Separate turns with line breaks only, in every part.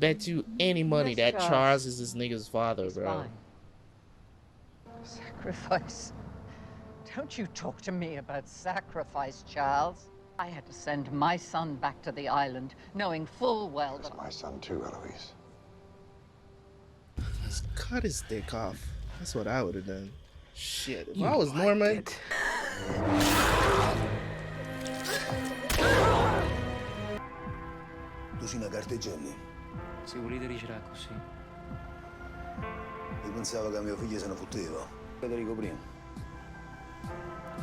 bet you any money that Charles is this nigga's father, bro.
Sacrifice? Don't you talk to me about sacrifice, Charles. I had to send my son back to the island, knowing full well that...
my son too, Eloise.
Just cut his dick off. That's what I would have done. Shit, if I was Norman...
Tu sei una carteggiani?
Se volete dircela così.
Io pensavo che mio figlio se ne fotteva. Federico prima.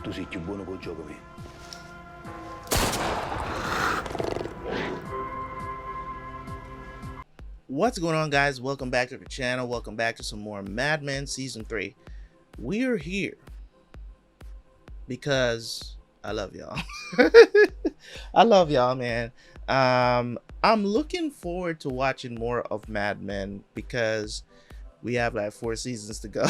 Tu sei più buono col gioco mio.
What's going on, guys? Welcome back to the channel. Welcome back to some more Mad Men Season 3. We are here because I love y'all. I love y'all, man. I'm looking forward to watching more of Mad Men because we have like 4 seasons to go.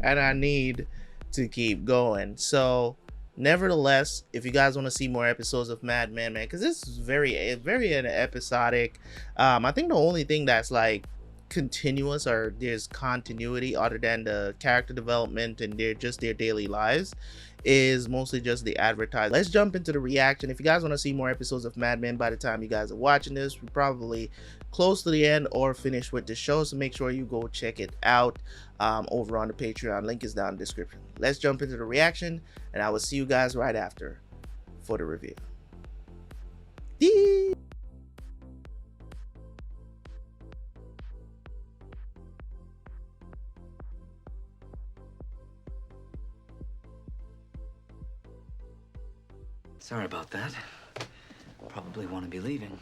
And I need to keep going. So nevertheless, if you guys want to see more episodes of Mad Men, man, because this is very episodic. I think the only thing that's like continuous or there's continuity other than the character development and their daily lives is mostly just the advertising. Let's jump into the reaction. If you guys want to see more episodes of Mad Men by the time you guys are watching this, we're probably close to the end or finished with the show, so make sure you go check it out over on the Patreon. Link is down in the description. Let's jump into the reaction, and I will see you guys right after for the review.
Sorry about that. Probably want to be leaving.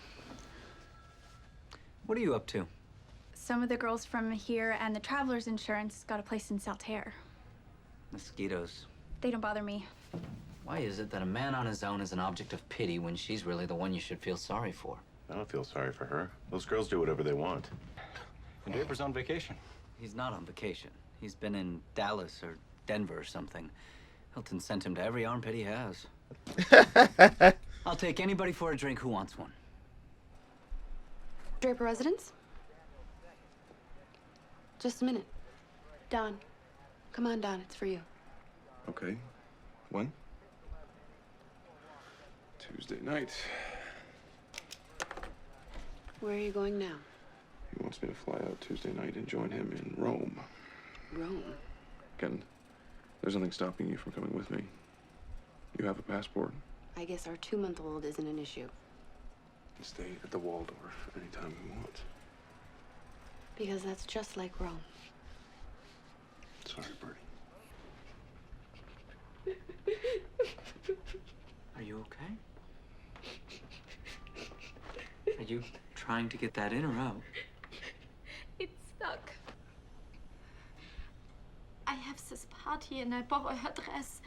What are you up to?
Some of the girls from here and the traveler's insurance got a place in Saltaire.
Mosquitoes.
They don't bother me.
Why is it that a man on his own is an object of pity when she's really the one you should feel sorry for?
I don't feel sorry for her. Those girls do whatever they want.
And Draper's on vacation.
He's not on vacation. He's been in Dallas or Denver or something. Hilton sent him to every armpit he has. I'll take anybody for a drink who wants one.
Draper Residence? Just a minute. Don. Come on, Don. It's for you.
Okay. When? Tuesday night.
Where are you going now?
He wants me to fly out Tuesday night and join him in Rome.
Rome?
Ken, there's nothing stopping you from coming with me. You have a passport.
I guess our 2-month-old isn't an issue.
Stay at the Waldorf anytime we want.
Because that's just like Rome.
Sorry, Bertie.
Are you okay? Are you trying to get that in or out?
It's stuck. I have this party and I borrow her dress.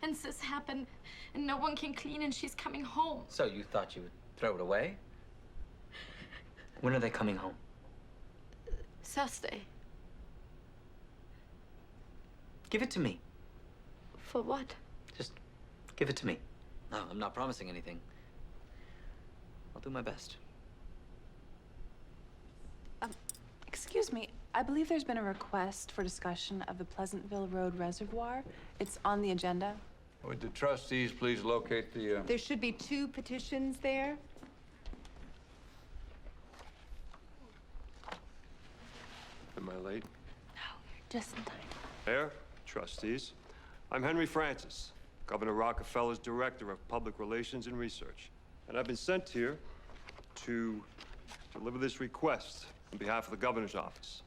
And this happened and no one can clean and she's coming home.
So you thought you would throw it away? When are they coming home?
Thursday.
Give it to me.
For what?
Just give it to me. No, I'm not promising anything. I'll do my best.
Excuse me, I believe there's been a request for discussion of the Pleasantville Road Reservoir. It's on the agenda.
Would the trustees please locate the,
There should be 2 petitions there.
Am I late?
No, you're just in time.
Mayor, trustees, I'm Henry Francis, Governor Rockefeller's Director of Public Relations and Research. And I've been sent here to deliver this request on behalf of the governor's office.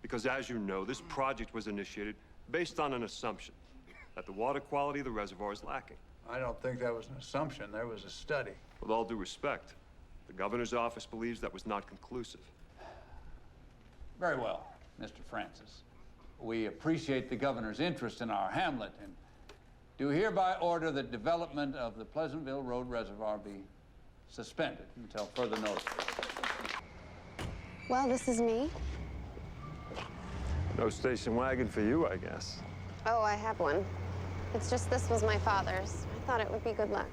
Because as you know, this project was initiated based on an assumption that the water quality of the reservoir is lacking.
I don't think that was an assumption. There was a study.
With all due respect, the governor's office believes that was not conclusive.
Very well, Mr. Francis. We appreciate the governor's interest in our hamlet and do hereby order that development of the Pleasantville Road Reservoir be suspended until further notice.
Well, this is me.
No station wagon for you, I guess.
Oh, I have one. It's just this was my father's. I thought it would be good luck.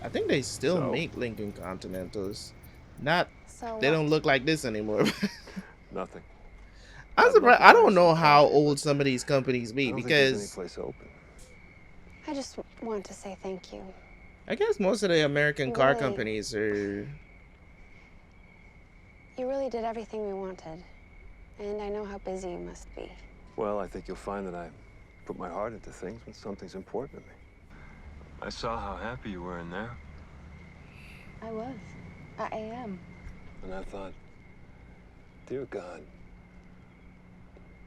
I think they still
So?
make Lincoln Continentals. Not,
So
they don't look like this anymore.
Nothing.
I'm
I'd love
surprised.
to
I
buy
don't know
some
how
coffee,
old
but
some of these companies
I
be,
don't think there's any
because
place open.
I just want to say thank you.
I guess most of the American
You
car
really-
companies are.
You really did everything we wanted. And I know how busy you must be.
Well, I think you'll find that I put my heart into things when something's important to me. I saw how happy you were in there,
I was. I am.
and I thought, dear God,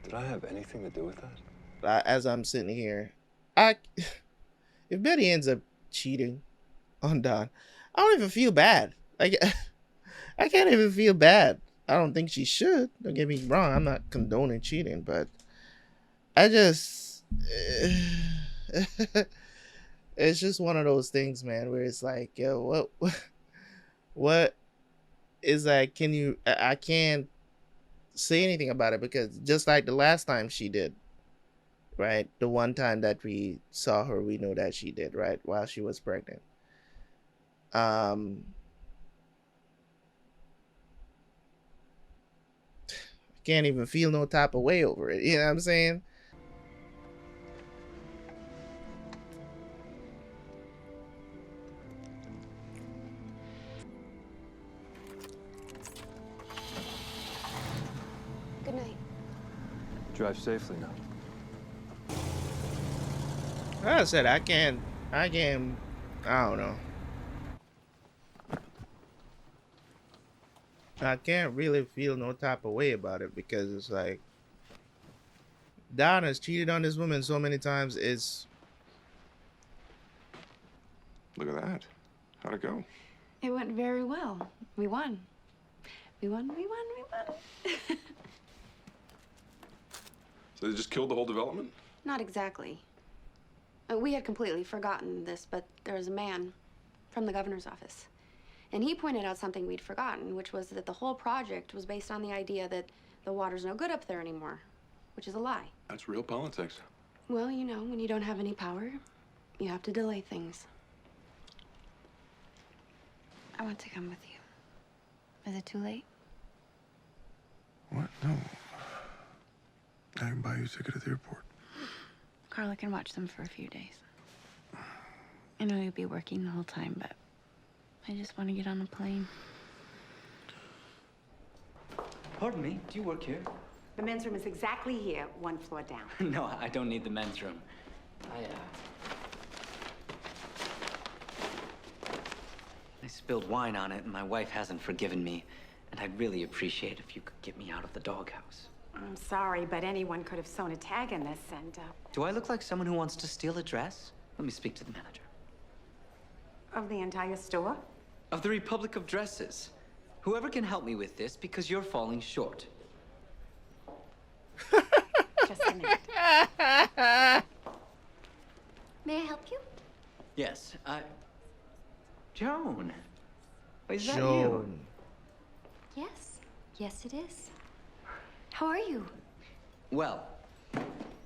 did I have anything to do with that?
As I'm sitting here, if Betty ends up cheating on Don, I don't even feel bad. Like, I can't even feel bad. I don't think she should. Don't get me wrong. I'm not condoning cheating, but I just, it's just one of those things, man, where it's like, yo, what is like? Can you? I can't say anything about it, because just like the last time she did, right? The one time that we saw her, we know that she did, right? While she was pregnant. Can't even feel no type of way over it. You know what I'm saying?
Good night.
Drive safely now.
Like I said, I don't know. I can't really feel no type of way about it, because it's like, Don has cheated on this woman so many times. It's,
Look at that. How'd it go?
It went very well. We won. We won, we won, we won.
So they just killed the whole development?
Not exactly. We had completely forgotten this, but there was a man from the governor's office. And he pointed out something we'd forgotten, which was that the whole project was based on the idea that the water's no good up there anymore, which is a lie.
That's real politics.
Well, you know, when you don't have any power, you have to delay things. I want to come with you. Is it too late?
What? No. I can buy you a ticket at the airport.
Carla can watch them for a few days. I know you'll be working the whole time, but I just want to get on a plane.
Pardon me, do you work here?
The men's room is exactly here, one floor down.
No, I don't need the men's room. I spilled wine on it, and my wife hasn't forgiven me. And I'd really appreciate if you could get me out of the doghouse.
I'm sorry, but anyone could have sewn a tag in this, and,
Do I look like someone who wants to steal a dress? Let me speak to the manager.
of the entire store?
Of the Republic of Dresses. Whoever can help me with this, because you're falling short.
Just a minute.
May I help you?
Yes, Joan. Is that you?
Joan.
Yes. Yes, it is. How are you?
Well,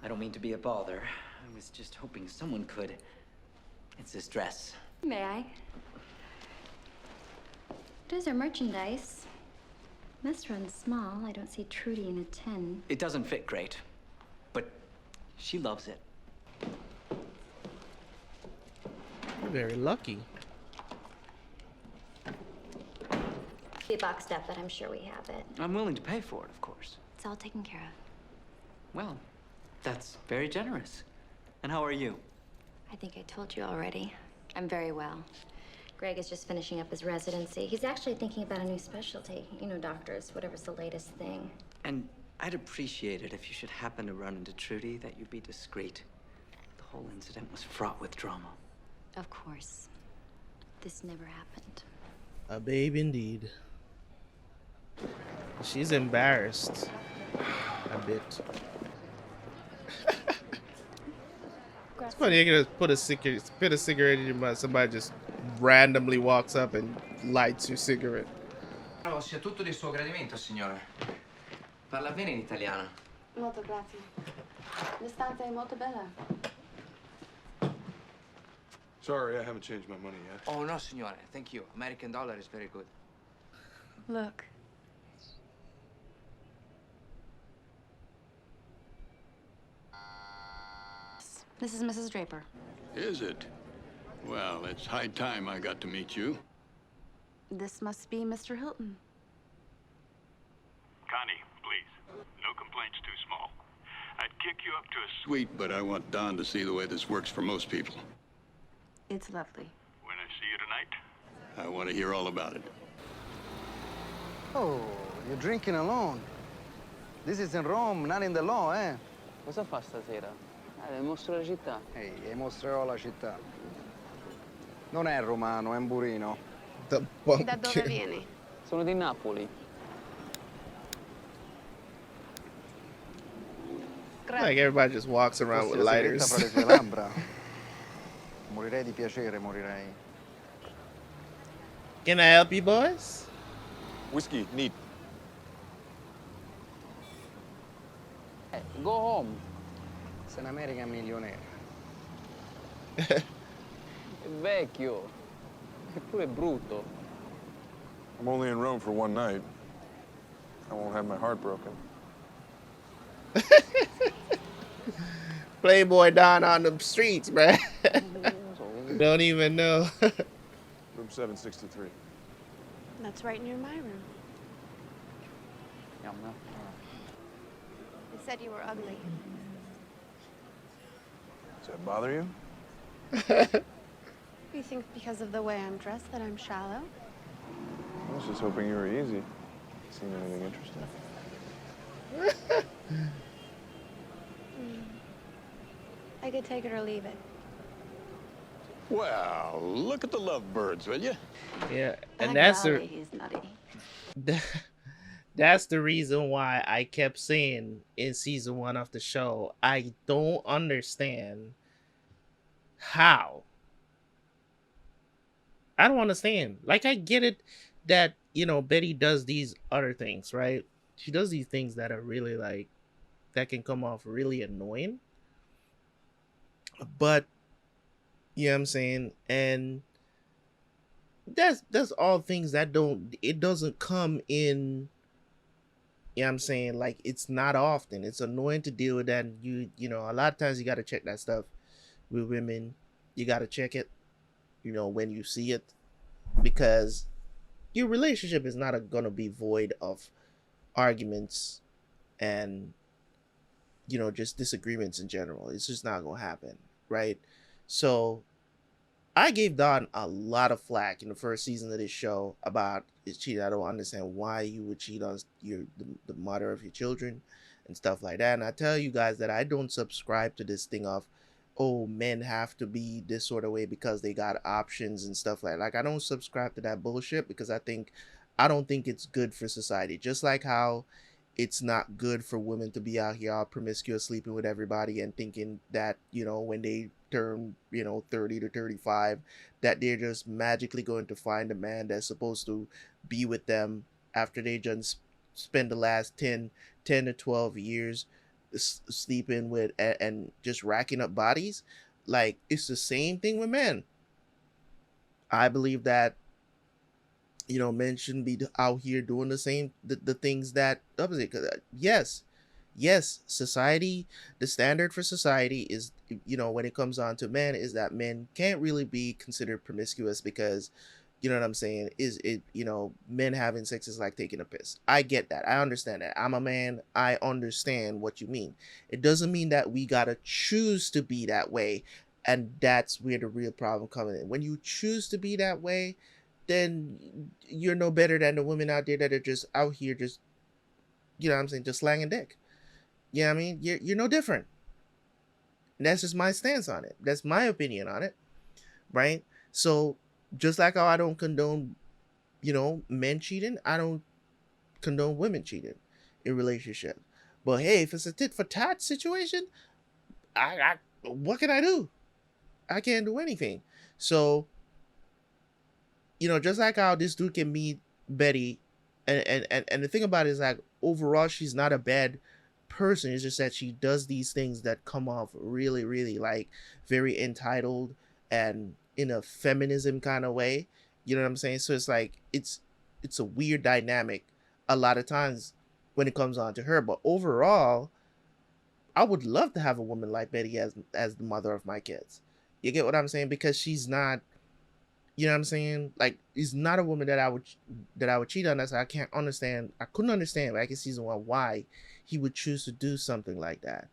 I don't mean to be a bother. I was just hoping someone could. It's this dress.
May I? Those are merchandise. Must run small. I don't see Trudy in a 10.
It doesn't fit great, but she loves it.
You're very lucky.
Be boxed up, but I'm sure we have it.
I'm willing to pay for it, of course.
It's all taken care of.
Well, that's very generous. And how are you?
I think I told you already. I'm very well. Greg is just finishing up his residency. He's actually thinking about a new specialty. You know, doctors, whatever's the latest thing.
And I'd appreciate it if you should happen to run into Trudy, that you be discreet. The whole incident was fraught with drama.
Of course. This never happened.
A babe indeed. She's embarrassed a bit. It's funny, you're gonna put a cigarette in your mouth. Somebody just randomly walks up and lights your cigarette.
Spero sia tutto di suo gradimento, signore. Parla bene in italiano.
Molto grazie. La stanza è molto bella.
Sorry, I haven't changed my money yet.
Oh, no, signore. Thank you. American dollar is very good.
Look. This is Mrs. Draper.
Is it? Well, it's high time I got to meet you.
This must be Mr. Hilton.
Connie, please. No complaints too small. I'd kick you up to a suite, but I want Don to see the way this works for most people.
It's lovely.
When I see you tonight, I want to hear all about it.
Oh, you're drinking alone. This is in Rome, not in the law, eh?
Cosa fa stasera? Le mostro la città.
Ehi, mostrerò la città. Non è romano, è un burino.
Da dove vieni?
Sono di Napoli.
Like everybody just walks around with lighters.
Fra le tue labbra. Morirei di piacere, morirei.
Can I help you, boys?
Whiskey, neat.
Go home.
Sei in America milionaire.
È vecchio. Eppure brutto.
I'm only in Rome for one night. I won't have my heart broken.
Playboy Don on the streets, bruh. Don't even know.
Room 763.
That's right near my room. They said you were ugly.
Does that bother you?
You think because of the way I'm dressed that I'm shallow?
I was just hoping you were easy. Seen anything interesting?
I could take it or leave it.
Well, look at the lovebirds, will you?
Yeah, and
That
that's
golly, he's nutty.
that's the reason why I kept saying in season 1 of the show, I don't understand how. I don't understand. Like, I get it that, you know, Betty does these other things, right? She does these things that are really, like, that can come off really annoying. But, you know what I'm saying? And that's all things that it doesn't come in, you know what I'm saying? Like, it's not often. It's annoying to deal with that. And you know, a lot of times you got to check that stuff with women. You got to check it, you know, when you see it, because your relationship is not gonna be void of arguments and, you know, just disagreements in general. It's just not gonna happen, right? So I gave Don a lot of flack in the first season of this show about his cheating. I don't understand why you would cheat on the mother of your children and stuff like that. And I tell you guys that I don't subscribe to this thing of, oh, men have to be this sort of way because they got options and stuff like that. Like, I don't subscribe to that bullshit, because I don't think it's good for society. Just like how it's not good for women to be out here all promiscuous, sleeping with everybody and thinking that, you know, when they turn, you know, 30 to 35, that they're just magically going to find a man that's supposed to be with them after they just spend the last 10 to 12 years sleeping with and just racking up bodies. Like, it's the same thing with men. I believe that, you know, men shouldn't be out here doing the same the things that opposite. Yes, society, the standard for society is, you know, when it comes on to men, is that men can't really be considered promiscuous because, you know what I'm saying, is it, you know, men having sex is like taking a piss. I get that. I understand that. I'm a man. I understand what you mean. It doesn't mean that we gotta choose to be that way, and that's where the real problem comes in. When you choose to be that way, then you're no better than the women out there that are just out here just, you know what I'm saying, just slanging dick. You know what I mean? You're no different. And that's just my stance on it. That's my opinion on it, right? So just like how I don't condone, you know, men cheating, I don't condone women cheating in relationships. But hey, if it's a tit for tat situation, I what can I do? I can't do anything. So, you know, just like how this dude can meet Betty, and the thing about it is, like, overall, she's not a bad person. It's just that she does these things that come off really, really, like, very entitled and in a feminism kind of way. You know what I'm saying? So it's like, it's it's a weird dynamic a lot of times when it comes on to her. But overall, I would love to have a woman like Betty as the mother of my kids. You get what I'm saying? Because she's not, you know what I'm saying? Like, is not a woman that I would cheat on. That's I can't understand. I couldn't understand back in season 1 why he would choose to do something like that.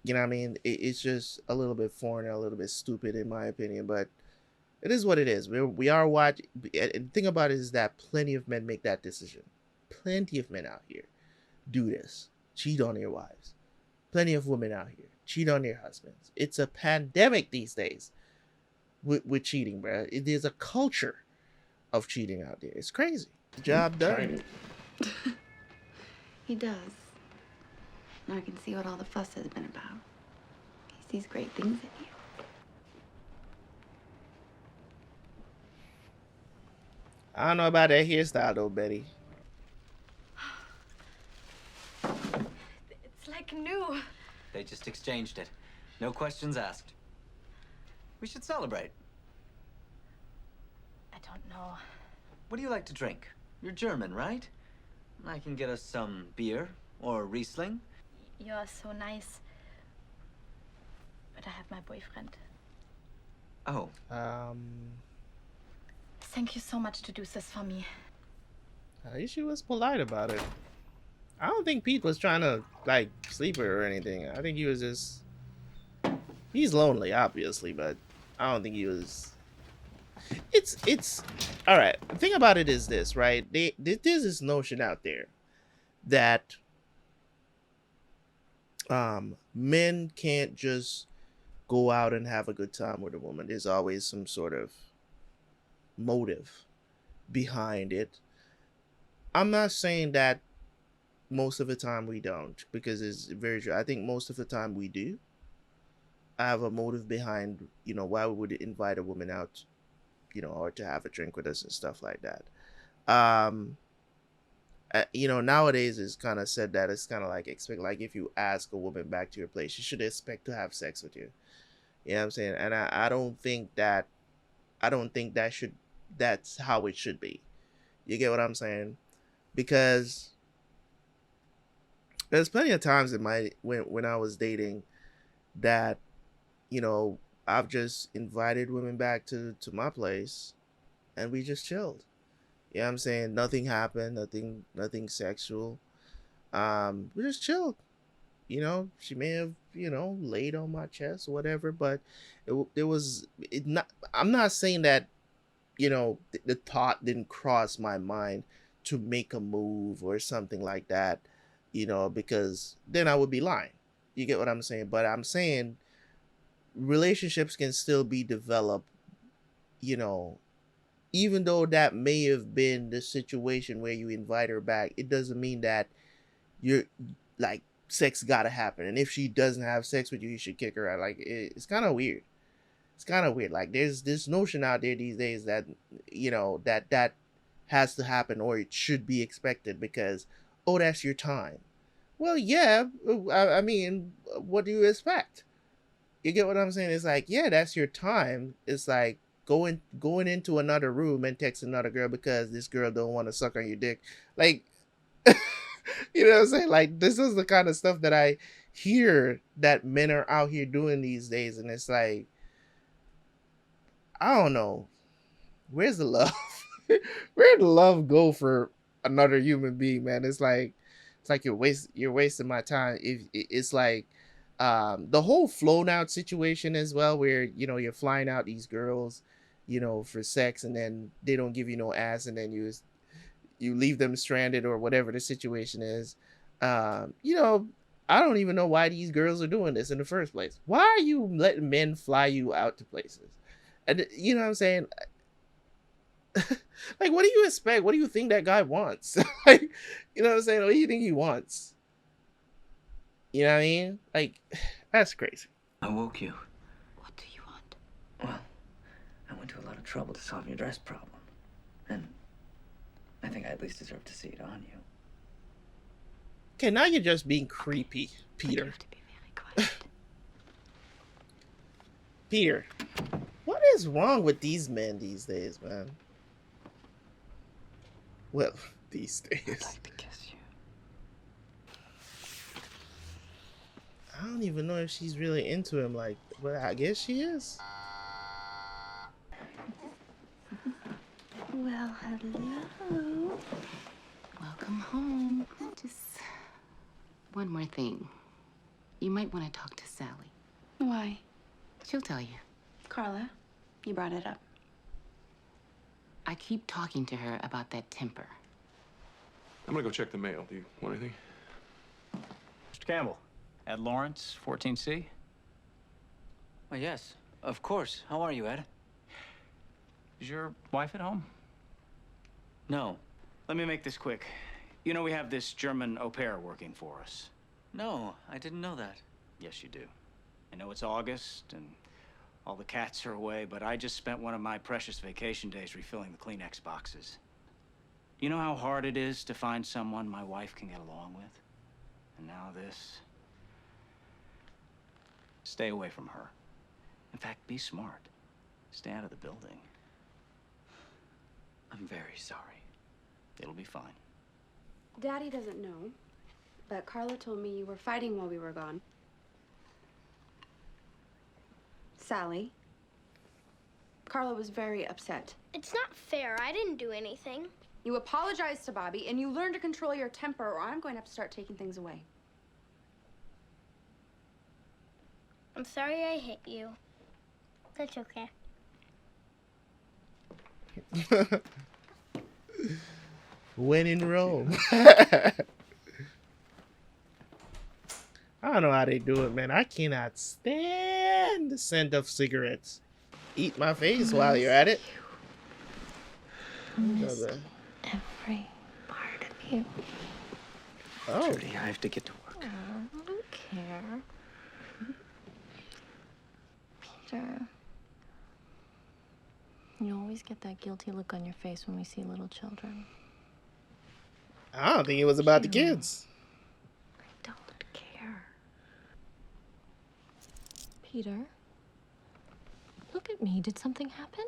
You know what I mean? It's just a little bit foreign and a little bit stupid in my opinion, but it is what it is. We are watching. And the thing about it is that plenty of men make that decision. Plenty of men out here do this. Cheat on their wives. Plenty of women out here cheat on their husbands. It's a pandemic these days with cheating, bro. There's a culture of cheating out there. It's crazy. Job done.
He does. Now I can see what all the fuss has been about. He sees great things in you.
I don't know about that hairstyle though, Betty.
It's like new.
They just exchanged it. No questions asked. We should celebrate.
I don't know.
What do you like to drink? You're German, right? I can get us some beer or Riesling.
You're so nice. But I have my boyfriend.
Oh.
Thank you so much to do this for me.
At least she was polite about it. I don't think Pete was trying to, like, sleep with her or anything. I think he was just... He's lonely, obviously, but I don't think he was... It's... Alright, the thing about it is this, right? There's this notion out there that men can't just go out and have a good time with a woman. There's always some sort of motive behind it. I'm not saying that most of the time we don't, because it's very true. I think most of the time we do have a motive behind, you know, why we would invite a woman out, you know, or to have a drink with us and stuff like that. You know, nowadays it's kind of said that it's kind of like like if you ask a woman back to your place, she should expect to have sex with you. You know what I'm saying? And I don't think that's how it should be. You get what I'm saying? Because there's plenty of times in when I was dating that, you know, I've just invited women back to my place and we just chilled. You know what I'm saying? Nothing happened, nothing sexual. We just chilled. You know, she may have, you know, laid on my chest or whatever, but I'm not saying that, you know, the thought didn't cross my mind to make a move or something like that, you know, because then I would be lying. You get what I'm saying? But I'm saying relationships can still be developed, you know, even though that may have been the situation where you invite her back, it doesn't mean that you're like sex gotta happen. And if she doesn't have sex with you, you should kick her out. Like, it's kind of weird. It's kind of weird. Like, there's this notion out there these days that, you know, that has to happen or it should be expected because, oh, that's your time. Well, yeah, I mean, what do you expect? You get what I'm saying? It's like, yeah, that's your time. It's like going into another room and text another girl because this girl don't want to suck on your dick. Like, you know what I'm saying? Like, this is the kind of stuff that I hear that men are out here doing these days. And it's like, I don't know. Where's the love? Where'd the love go for another human being, man? It's like you're wasting my time. If it's like the whole flown out situation as well, where, you know, you're flying out these girls, you know, for sex, and then they don't give you no ass, and then you leave them stranded or whatever the situation is. You know, I don't even know why these girls are doing this in the first place. Why are you letting men fly you out to places? And you know what I'm saying? Like, what do you expect? What do you think that guy wants? Like, you know what I'm saying? What do you think he wants? You know what I mean? Like, that's crazy.
I woke you.
What do you want?
Well, I went to a lot of trouble to solve your dress problem. And I think I at least deserve to see it on you.
Okay, now you're just being creepy, Peter.
You have to be very quiet.
Peter, what is wrong with these men these days, man? Well, these days.
I'd like to kiss you.
I don't even know if she's really into him, like, but I guess she is.
Well, hello.
Welcome home. Just one more thing. You might want to talk to Sally.
Why?
She'll tell you.
Carla, you brought it up.
I keep talking to her about that temper.
I'm gonna go check the mail. Do you want anything?
Mr. Campbell, Ed Lawrence, 14C.
Oh, yes, of course. How are you, Ed?
Is your wife at home?
No.
Let me make this quick. You know we have this German au pair working for us.
No, I didn't know that.
Yes, you do. I know it's August and all the cats are away, but I just spent one of my precious vacation days refilling the Kleenex boxes. You know how hard it is to find someone my wife can get along with? And now this. Stay away from her. In fact, be smart. Stay out of the building. I'm very sorry. It'll be fine.
Daddy doesn't know, but Carla told me you were fighting while we were gone. Sally. Carla was very upset.
It's not fair. I didn't do anything.
You apologized to Bobby, and you learned to control your temper, or I'm going to have to start taking things away.
I'm sorry I hit you. That's okay.
When in Rome. I don't know how they do it, man. I cannot stand the scent of cigarettes. Eat my face while you're at it.
Every part of you.
Oh.
Trudy, I have to get to work.
I don't care. Peter. You always get that guilty look on your face when we see little children.
I don't think it was about the kids.
I don't care. Peter, look at me. Did something happen?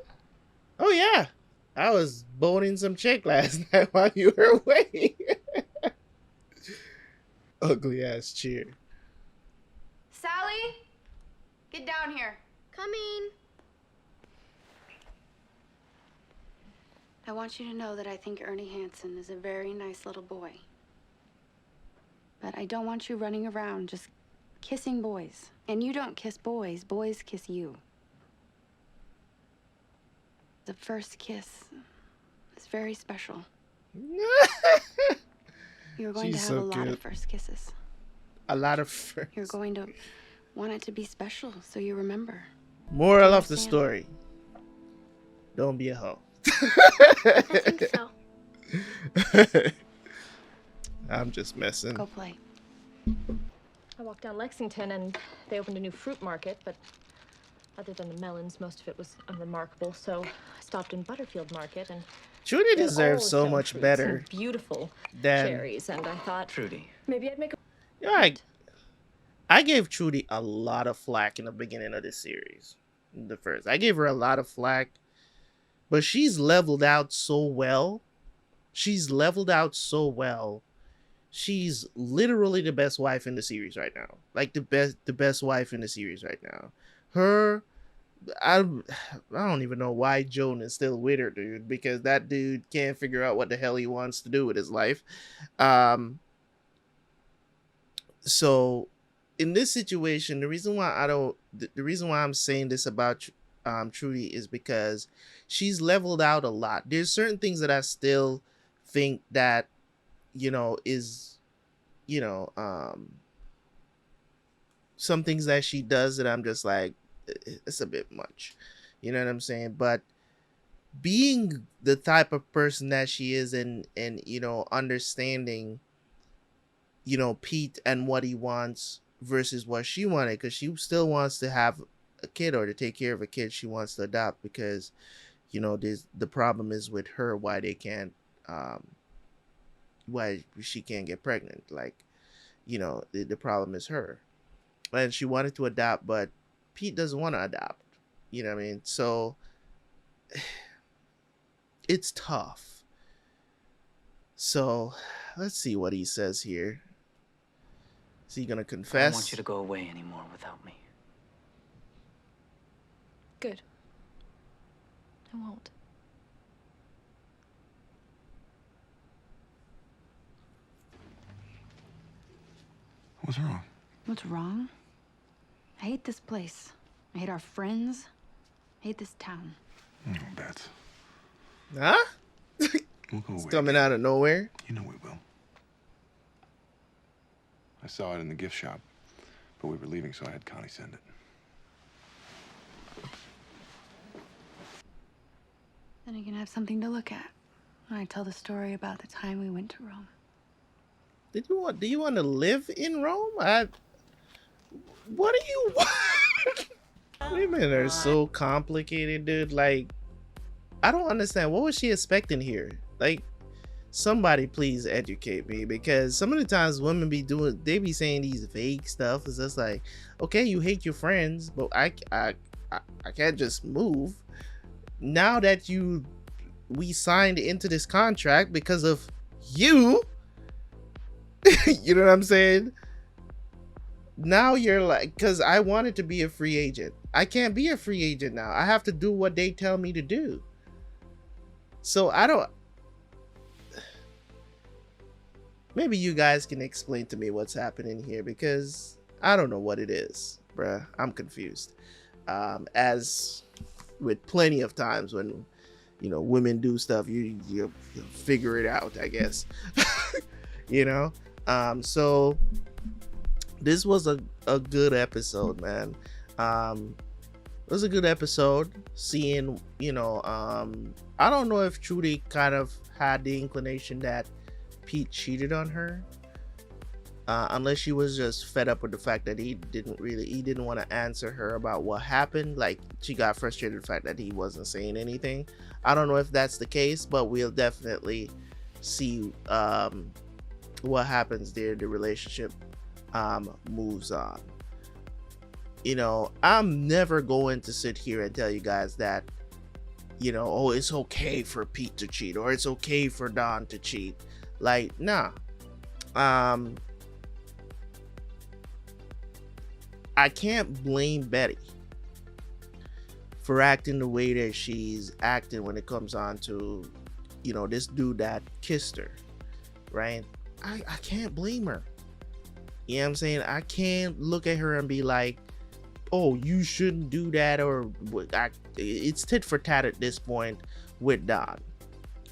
Oh, yeah. I was boning some chick last night while you were away. Ugly ass cheer.
Sally, get down here.
Coming.
I want you to know that I think Ernie Hansen is a very nice little boy. But I don't want you running around just kissing boys. And you don't kiss boys, boys kiss you. The first kiss is very special. You're going to have a lot of first kisses.
A lot of first.
You're going to want it to be special so you remember.
Moral of the story. Don't be a hoe.
I think so.
I'm just messing.
Go play.
I walked down Lexington and they opened a new fruit market, but other than the melons, most of it was unremarkable. So I stopped in Butterfield Market and
Trudy deserves so much better
beautiful
than
cherries, and I thought
Trudy.
Maybe I'd make a
Yeah, I gave Trudy a lot of flack in the beginning of this series. The first. I gave her a lot of flack. But she's leveled out so well. She's leveled out so well. She's literally the best wife in the series right now. Like the best wife in the series right now. I don't even know why Joan is still with her, dude, because that dude can't figure out what the hell he wants to do with his life. So in this situation, the reason why I'm saying this about Trudy is because she's leveled out a lot. There's certain things that I still think that, is, some things that she does that I'm just like, it's a bit much. You know what I'm saying? But being the type of person that she is and understanding, Pete and what he wants versus what she wanted, because she still wants to have a kid or to take care of a kid she wants to adopt, because the problem is with her why they can't why she can't get pregnant. Like, the problem is her, and she wanted to adopt, but Pete doesn't want to adopt. You know what I mean? So it's tough. So let's see what he says here. Is he gonna
I don't want
confess?
you to go away anymore without me.
Good. I won't.
What's wrong?
What's wrong? I hate this place. I hate our friends. I hate this town.
No, Beth.
Huh?
We'll go
It's
away.
coming out of nowhere.
You know we will. I saw it in the gift shop, but we were leaving, so I had Connie send it.
Then you can have something to look at when I tell the story about the time we went to Rome.
Do you want to live in Rome? What do you want? Women are so complicated, dude. Like, I don't understand. What was she expecting here? Like, somebody please educate me, because some of the times women they be saying these vague stuff. It's just like, okay, you hate your friends, but I can't just move. Now that we signed into this contract because of you, you know what I'm saying? Now you're like, because I wanted to be a free agent. I can't be a free agent now. I have to do what they tell me to do. So I don't. Maybe you guys can explain to me what's happening here, because I don't know what it is, bruh. I'm confused. As with plenty of times when, you know, women do stuff, you figure it out, I guess. You know? So this was a good episode, man. It was a good episode. Seeing, you know, I don't know if Trudy kind of had the inclination that Pete cheated on her, unless she was just fed up with the fact that he didn't want to answer her about what happened. Like, she got frustrated with the fact that he wasn't saying anything. I don't know if that's the case, but we'll definitely see what happens there. The relationship moves on. You know, I'm never going to sit here and tell you guys that, you know, oh, it's okay for Pete to cheat, or it's okay for Don to cheat. Like, nah. I can't blame Betty for acting the way that she's acting when it comes on to, you know, this dude that kissed her, right? I can't blame her. You know what I'm saying? I can't look at her and be like, oh, you shouldn't do that, or it's tit for tat at this point with Don.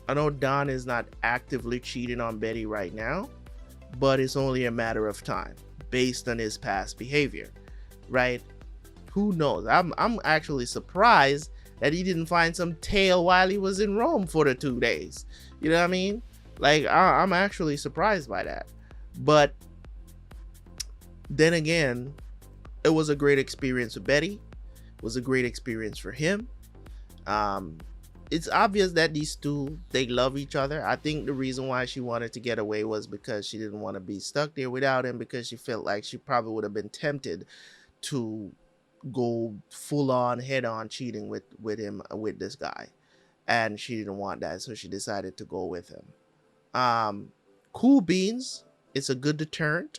I know Don is not actively cheating on Betty right now, but it's only a matter of time based on his past behavior, right? Who knows? I'm actually surprised that he didn't find some tail while he was in Rome for the 2 days. You know what I mean? Like, I'm actually surprised by that. But then again, it was a great experience for Betty. It was a great experience for him. It's obvious that these two, they love each other. I think the reason why she wanted to get away was because she didn't want to be stuck there without him, because she felt like she probably would have been tempted to go full on, head on cheating with this guy, and she didn't want that, so she decided to go with him. Cool beans. It's a good deterrent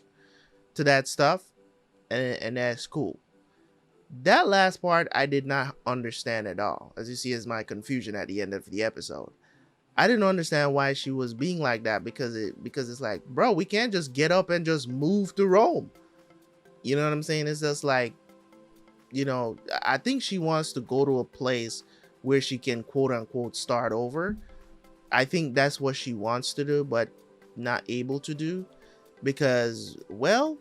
to that stuff, and that's cool. That last part I did not understand at all. As you see, is my confusion at the end of the episode. I didn't understand why she was being like that, because it's like, bro, we can't just get up and just move to Rome. You know what I'm saying? It's just like, you know, I think she wants to go to a place where she can quote unquote start over. I think that's what she wants to do, but not able to do, because, well,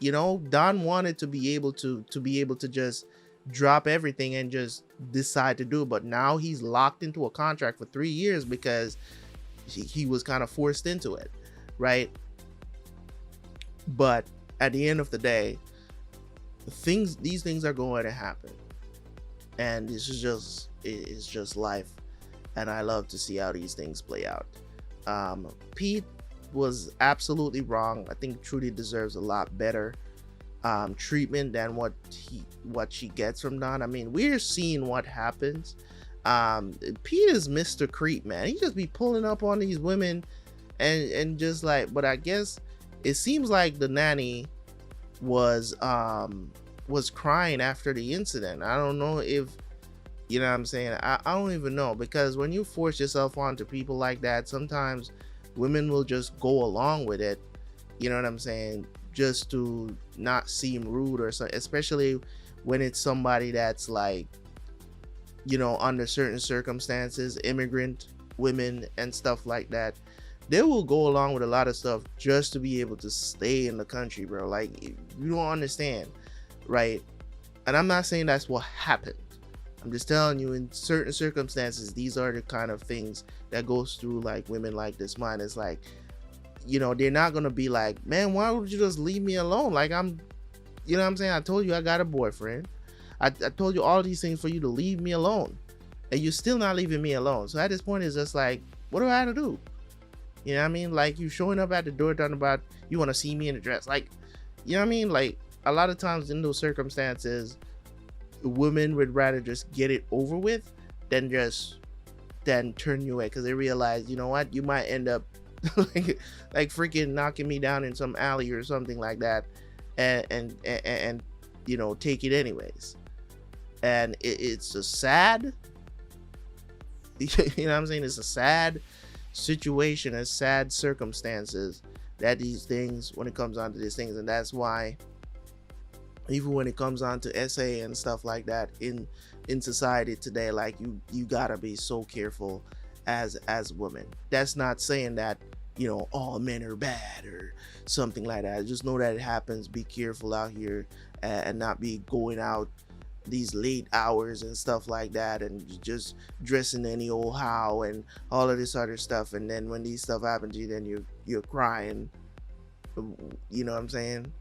you know, Don wanted to be able to just drop everything and just decide to do it, but now he's locked into a contract for 3 years because he was kind of forced into it, right? But at the end of the day, these things are going to happen, and it's just life, and I love to see how these things play out. Pete was absolutely wrong. I think Trudy deserves a lot better treatment than what she gets from Don. I mean, we're seeing what happens Pete is Mr. Creep, man. He just be pulling up on these women and just like, but I guess it seems like the nanny was crying after the incident. I don't know if, you know what I'm saying? I don't even know, because when you force yourself onto people like that, sometimes women will just go along with it, you know what I'm saying, just to not seem rude or something, especially when it's somebody that's like, you know, under certain circumstances, immigrant women and stuff like that. They will go along with a lot of stuff just to be able to stay in the country, bro. Like, you don't understand, right? And I'm not saying that's what happened. I'm just telling you, in certain circumstances, these are the kind of things that goes through like women like this mind. It's like, you know, they're not gonna be like, man, why would you just leave me alone? Like, I'm, you know what I'm saying? I told you I got a boyfriend. I told you all these things for you to leave me alone, and you're still not leaving me alone. So at this point, it's just like, what do I have to do? You know what I mean? Like, you showing up at the door talking about you want to see me in a dress. Like, you know what I mean? Like, a lot of times in those circumstances, women would rather just get it over with than turn you away, because they realize, you know what, you might end up like freaking knocking me down in some alley or something like that, and you know, take it anyways. And it's a sad, you know what I'm saying, it's a sad situation, a sad circumstances that these things, when it comes on to these things. And that's why even when it comes on to SA and stuff like that in society today, like, you gotta be so careful as women. That's not saying that, you know, all men are bad or something like that. Just know that it happens. Be careful out here, and not be going out these late hours and stuff like that, and just dressing any old how and all of this other stuff. And then when these stuff happen to you, then you're crying, you know what I'm saying?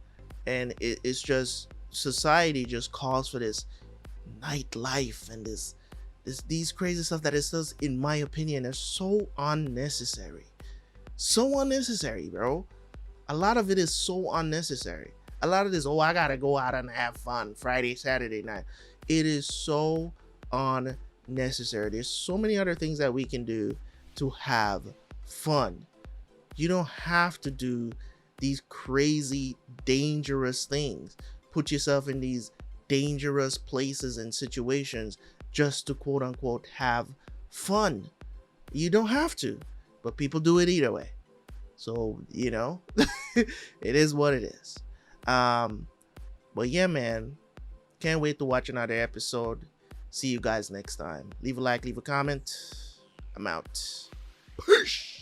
And it's just, society just calls for this nightlife and these crazy stuff that is just, in my opinion, is so unnecessary. So unnecessary, bro. A lot of it is so unnecessary. A lot of this, oh, I gotta go out and have fun Friday, Saturday night. It is so unnecessary. There's so many other things that we can do to have fun. You don't have to do these crazy, dangerous things. Put yourself in these dangerous places and situations just to, quote unquote, have fun. You don't have to, but people do it either way. So, you know, it is what it is. But yeah, man, can't wait to watch another episode. See you guys next time. Leave a like, leave a comment. I'm out. Peace.